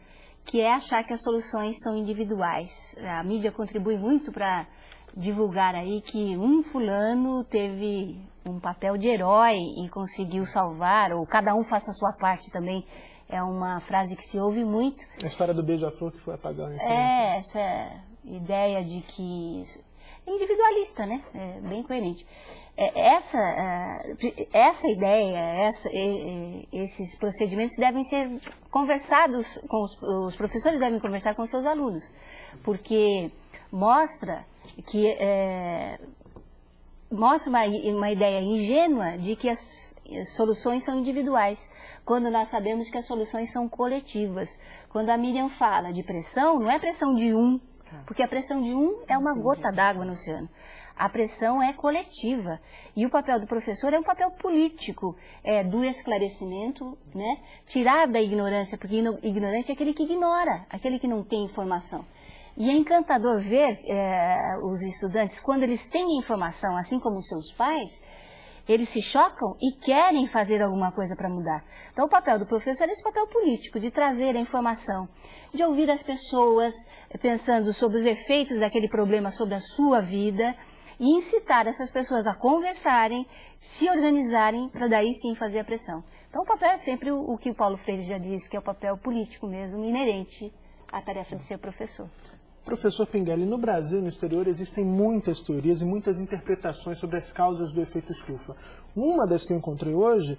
que é achar que as soluções são individuais. A mídia contribui muito para divulgar aí que um fulano teve um papel de herói e conseguiu salvar, ou cada um faça a sua parte também, é uma frase que se ouve muito. A história do beija-flor que foi apagada. Essa ideia de que... é individualista, né? É bem coerente. Essa ideia, esses procedimentos devem ser conversados, os professores devem conversar com os seus alunos, porque mostra uma ideia ingênua de que as soluções são individuais, quando nós sabemos que as soluções são coletivas. Quando a Miriam fala de pressão, não é pressão de um, porque a pressão de um é uma gota d'água no oceano. A pressão é coletiva. E o papel do professor é um papel político, do esclarecimento, né? Tirar da ignorância, porque ignorante é aquele que ignora, aquele que não tem informação. E é encantador ver os estudantes, quando eles têm informação, assim como os seus pais, eles se chocam e querem fazer alguma coisa para mudar. Então o papel do professor é esse papel político, de trazer a informação, de ouvir as pessoas pensando sobre os efeitos daquele problema sobre a sua vida e incitar essas pessoas a conversarem, se organizarem para daí sim fazer a pressão. Então o papel é sempre o que o Paulo Freire já disse, que é o papel político mesmo, inerente à tarefa de ser professor. Professor Pinguelli, no Brasil e no exterior existem muitas teorias e muitas interpretações sobre as causas do efeito estufa. Uma das que eu encontrei hoje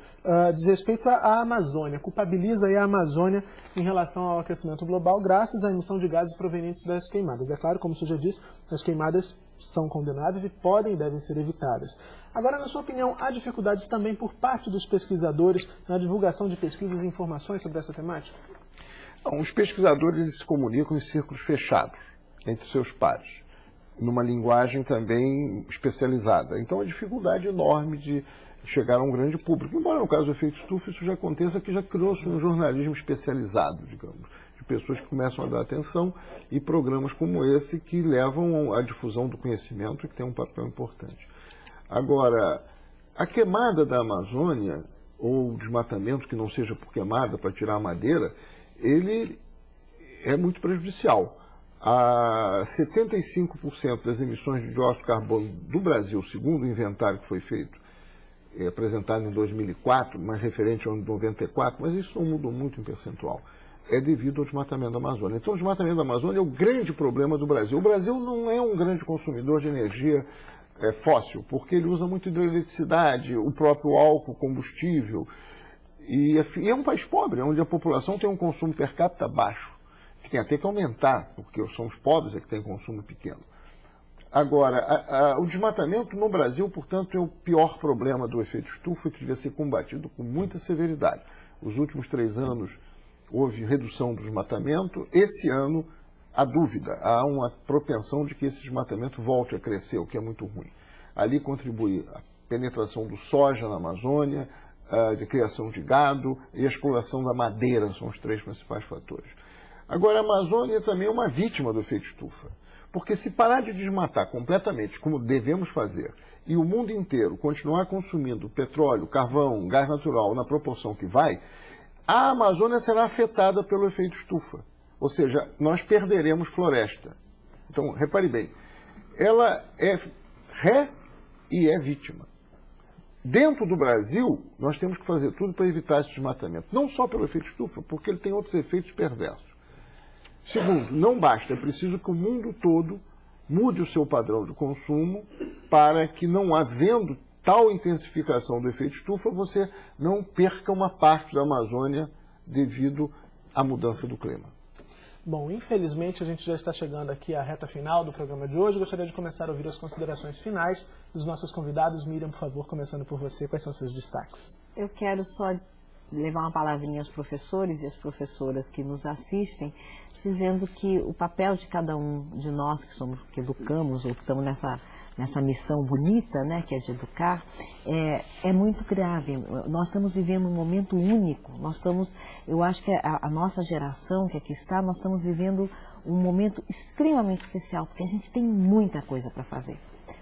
diz respeito à Amazônia, culpabiliza aí a Amazônia em relação ao aquecimento global, graças à emissão de gases provenientes das queimadas. É claro, como você já disse, as queimadas são condenáveis e podem e devem ser evitadas. Agora, na sua opinião, há dificuldades também por parte dos pesquisadores na divulgação de pesquisas e informações sobre essa temática? Os pesquisadores se comunicam em círculos fechados entre seus pares, numa linguagem também especializada. Então, a dificuldade enorme de chegar a um grande público. Embora no caso do efeito estufa isso já aconteça, que já criou-se um jornalismo especializado, digamos, de pessoas que começam a dar atenção e programas como esse que levam à difusão do conhecimento e que tem um papel importante. Agora, a queimada da Amazônia, ou o desmatamento que não seja por queimada para tirar a madeira, ele é muito prejudicial. 75% das emissões de dióxido de carbono do Brasil, segundo o inventário que foi feito, apresentado em 2004, mas referente ao ano de 94, mas isso não mudou muito em percentual, é devido ao desmatamento da Amazônia. Então, o desmatamento da Amazônia é o grande problema do Brasil. O Brasil não é um grande consumidor de energia fóssil, porque ele usa muito hidroeletricidade, o próprio álcool, combustível, e é um país pobre, onde a população tem um consumo per capita baixo, que tem até que aumentar, porque são os pobres que têm consumo pequeno. Agora, o desmatamento no Brasil, portanto, é o pior problema do efeito estufa que devia ser combatido com muita severidade. Os últimos 3 anos houve redução do desmatamento. Esse ano, há dúvida, há uma propensão de que esse desmatamento volte a crescer, o que é muito ruim. Ali contribui a penetração do soja na Amazônia, de criação de gado e a exploração da madeira, são os 3 principais fatores. Agora, a Amazônia também é uma vítima do efeito estufa, porque se parar de desmatar completamente, como devemos fazer, e o mundo inteiro continuar consumindo petróleo, carvão, gás natural na proporção que vai, a Amazônia será afetada pelo efeito estufa. Ou seja, nós perderemos floresta. Então, repare bem, ela é ré e é vítima. Dentro do Brasil, nós temos que fazer tudo para evitar esse desmatamento. Não só pelo efeito estufa, porque ele tem outros efeitos perversos. Segundo, não basta, é preciso que o mundo todo mude o seu padrão de consumo para que, não havendo tal intensificação do efeito estufa, você não perca uma parte da Amazônia devido à mudança do clima. Bom, infelizmente a gente já está chegando aqui à reta final do programa de hoje. Gostaria de começar a ouvir as considerações finais dos nossos convidados. Miriam, por favor, começando por você, quais são os seus destaques? Eu quero só levar uma palavrinha aos professores e às professoras que nos assistem, dizendo que o papel de cada um de nós que educamos ou que estamos nessa missão bonita, né, que é de educar, é muito grave. Nós estamos vivendo um momento único. Eu acho que a nossa geração que aqui está, nós estamos vivendo um momento extremamente especial, porque a gente tem muita coisa para fazer.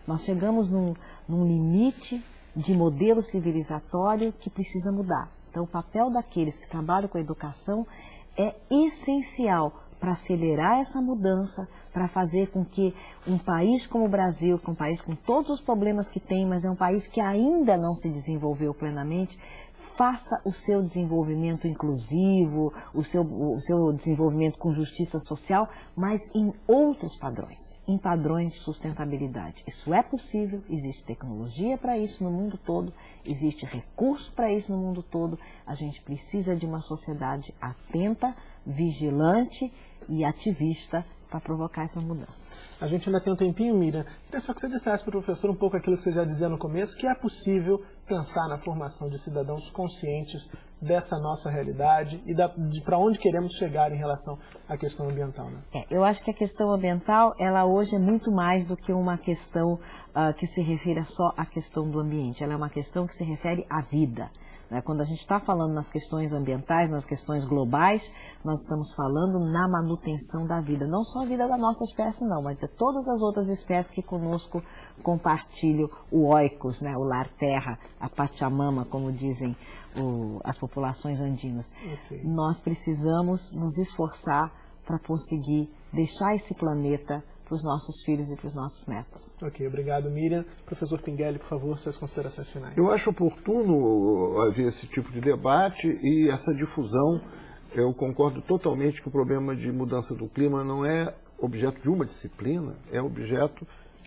Nós chegamos num limite de modelo civilizatório que precisa mudar. Então, o papel daqueles que trabalham com a educação é essencial para acelerar essa mudança, para fazer com que um país como o Brasil, que é um país com todos os problemas que tem, mas é um país que ainda não se desenvolveu plenamente, faça o seu desenvolvimento inclusivo, o seu desenvolvimento com justiça social, mas em outros padrões, em padrões de sustentabilidade. Isso é possível, existe tecnologia para isso no mundo todo, existe recurso para isso no mundo todo. A gente precisa de uma sociedade atenta, vigilante e ativista para provocar essa mudança. A gente ainda tem um tempinho, Miriam. Queria só que você dissesse para o professor um pouco aquilo que você já dizia no começo, que é possível pensar na formação de cidadãos conscientes dessa nossa realidade e de para onde queremos chegar em relação à questão ambiental, né? Eu acho que a questão ambiental, ela hoje é muito mais do que uma questão que se refere só à questão do ambiente. Ela é uma questão que se refere à vida. Quando a gente está falando nas questões ambientais, nas questões globais, nós estamos falando na manutenção da vida. Não só a vida da nossa espécie, não, mas de todas as outras espécies que conosco compartilham o oikos, né, o lar terra, a Pachamama, como dizem as populações andinas. Okay. Nós precisamos nos esforçar para conseguir deixar esse planeta para os nossos filhos e para os nossos netos. Ok, obrigado, Miriam. Professor Pinguelli, por favor, suas considerações finais. Eu acho oportuno haver esse tipo de debate e essa difusão. Eu concordo totalmente que o problema de mudança do clima não é objeto de uma disciplina, é objeto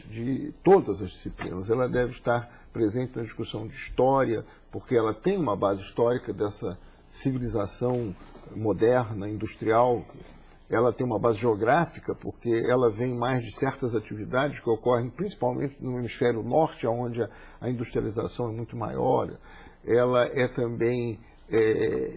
de todas as disciplinas. Ela deve estar presente na discussão de história, porque ela tem uma base histórica dessa civilização moderna, industrial. Ela tem uma base geográfica, porque ela vem mais de certas atividades que ocorrem principalmente no hemisfério norte, onde a industrialização é muito maior. Ela é também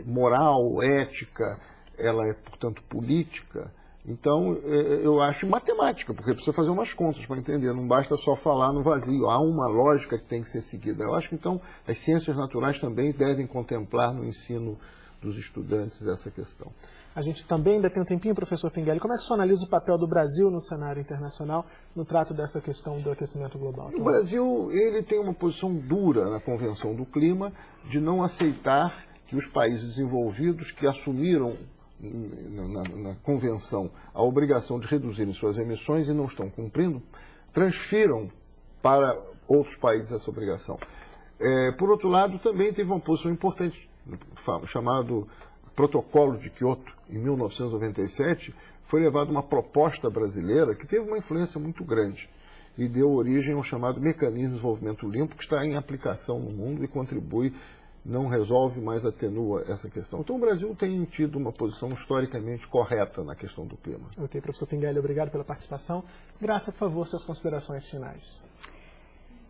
moral, ética, ela é, portanto, política. Então, eu acho matemática, porque precisa fazer umas contas para entender, não basta só falar no vazio, há uma lógica que tem que ser seguida. Eu acho que, então, as ciências naturais também devem contemplar no ensino dos estudantes essa questão. A gente também ainda tem um tempinho, professor Pinguelli. Como é que o senhor analisa o papel do Brasil no cenário internacional no trato dessa questão do aquecimento global? O Brasil ele tem uma posição dura na Convenção do Clima de não aceitar que os países desenvolvidos que assumiram na Convenção a obrigação de reduzirem suas emissões e não estão cumprindo, transfiram para outros países essa obrigação. Por outro lado, também teve uma posição importante, chamado Protocolo de Kyoto, em 1997, foi levada uma proposta brasileira que teve uma influência muito grande e deu origem ao chamado Mecanismo de Desenvolvimento Limpo, que está em aplicação no mundo e contribui não resolve, mas atenua essa questão. Então o Brasil tem tido uma posição historicamente correta na questão do clima. Ok, professor Pinguelli, obrigado pela participação. Graça, por favor, suas considerações finais.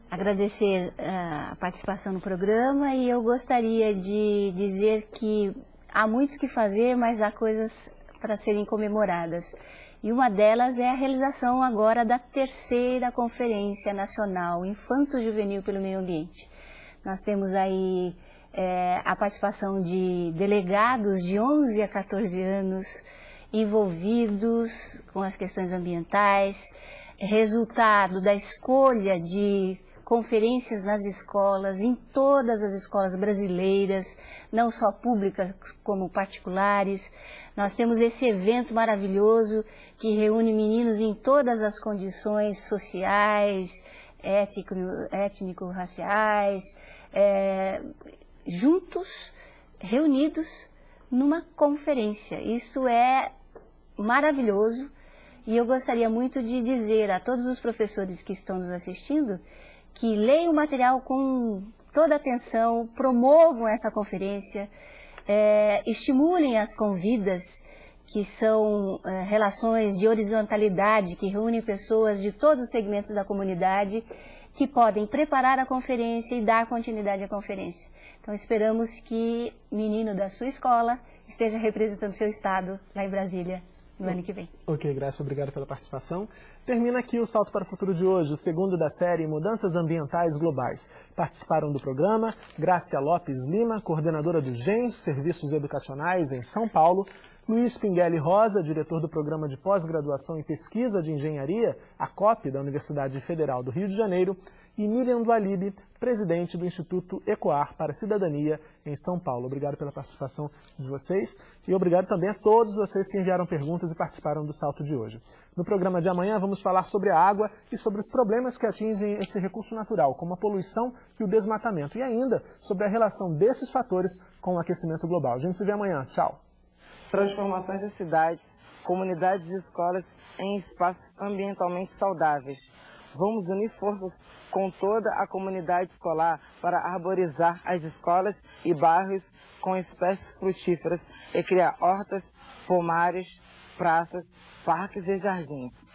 Agradecer a participação no programa e eu gostaria de dizer que há muito o que fazer, mas há coisas para serem comemoradas. E uma delas é a realização agora da 3ª Conferência Nacional Infanto-Juvenil pelo Meio Ambiente. Nós temos aí a participação de delegados de 11 a 14 anos envolvidos com as questões ambientais, resultado da escolha de conferências nas escolas, em todas as escolas brasileiras, não só públicas como particulares. Nós temos esse evento maravilhoso que reúne meninos em todas as condições sociais, étnico-raciais, juntos, reunidos numa conferência. Isso é maravilhoso e eu gostaria muito de dizer a todos os professores que estão nos assistindo que leiam o material com toda atenção, promovam essa conferência, estimulem as convidas, que são relações de horizontalidade, que reúnem pessoas de todos os segmentos da comunidade, que podem preparar a conferência e dar continuidade à conferência. Então esperamos que o menino da sua escola esteja representando seu estado lá em Brasília no ano que vem. Ok, Graça, obrigado pela participação. Termina aqui o Salto para o Futuro de hoje, o segundo da série Mudanças Ambientais Globais. Participaram do programa Grácia Lopes Lima, coordenadora do GENS, Serviços Educacionais em São Paulo, Luiz Pinguelli Rosa, diretor do Programa de Pós-Graduação em Pesquisa de Engenharia, a COP, da Universidade Federal do Rio de Janeiro, e Miriam Dualib, presidente do Instituto Ecoar para a Cidadania em São Paulo. Obrigado pela participação de vocês e obrigado também a todos vocês que enviaram perguntas e participaram do Salto de hoje. No programa de amanhã vamos falar sobre a água e sobre os problemas que atingem esse recurso natural, como a poluição e o desmatamento, e ainda sobre a relação desses fatores com o aquecimento global. A gente se vê amanhã. Tchau! Transformações de cidades, comunidades e escolas em espaços ambientalmente saudáveis. Vamos unir forças com toda a comunidade escolar para arborizar as escolas e bairros com espécies frutíferas e criar hortas, pomares, praças, parques e jardins.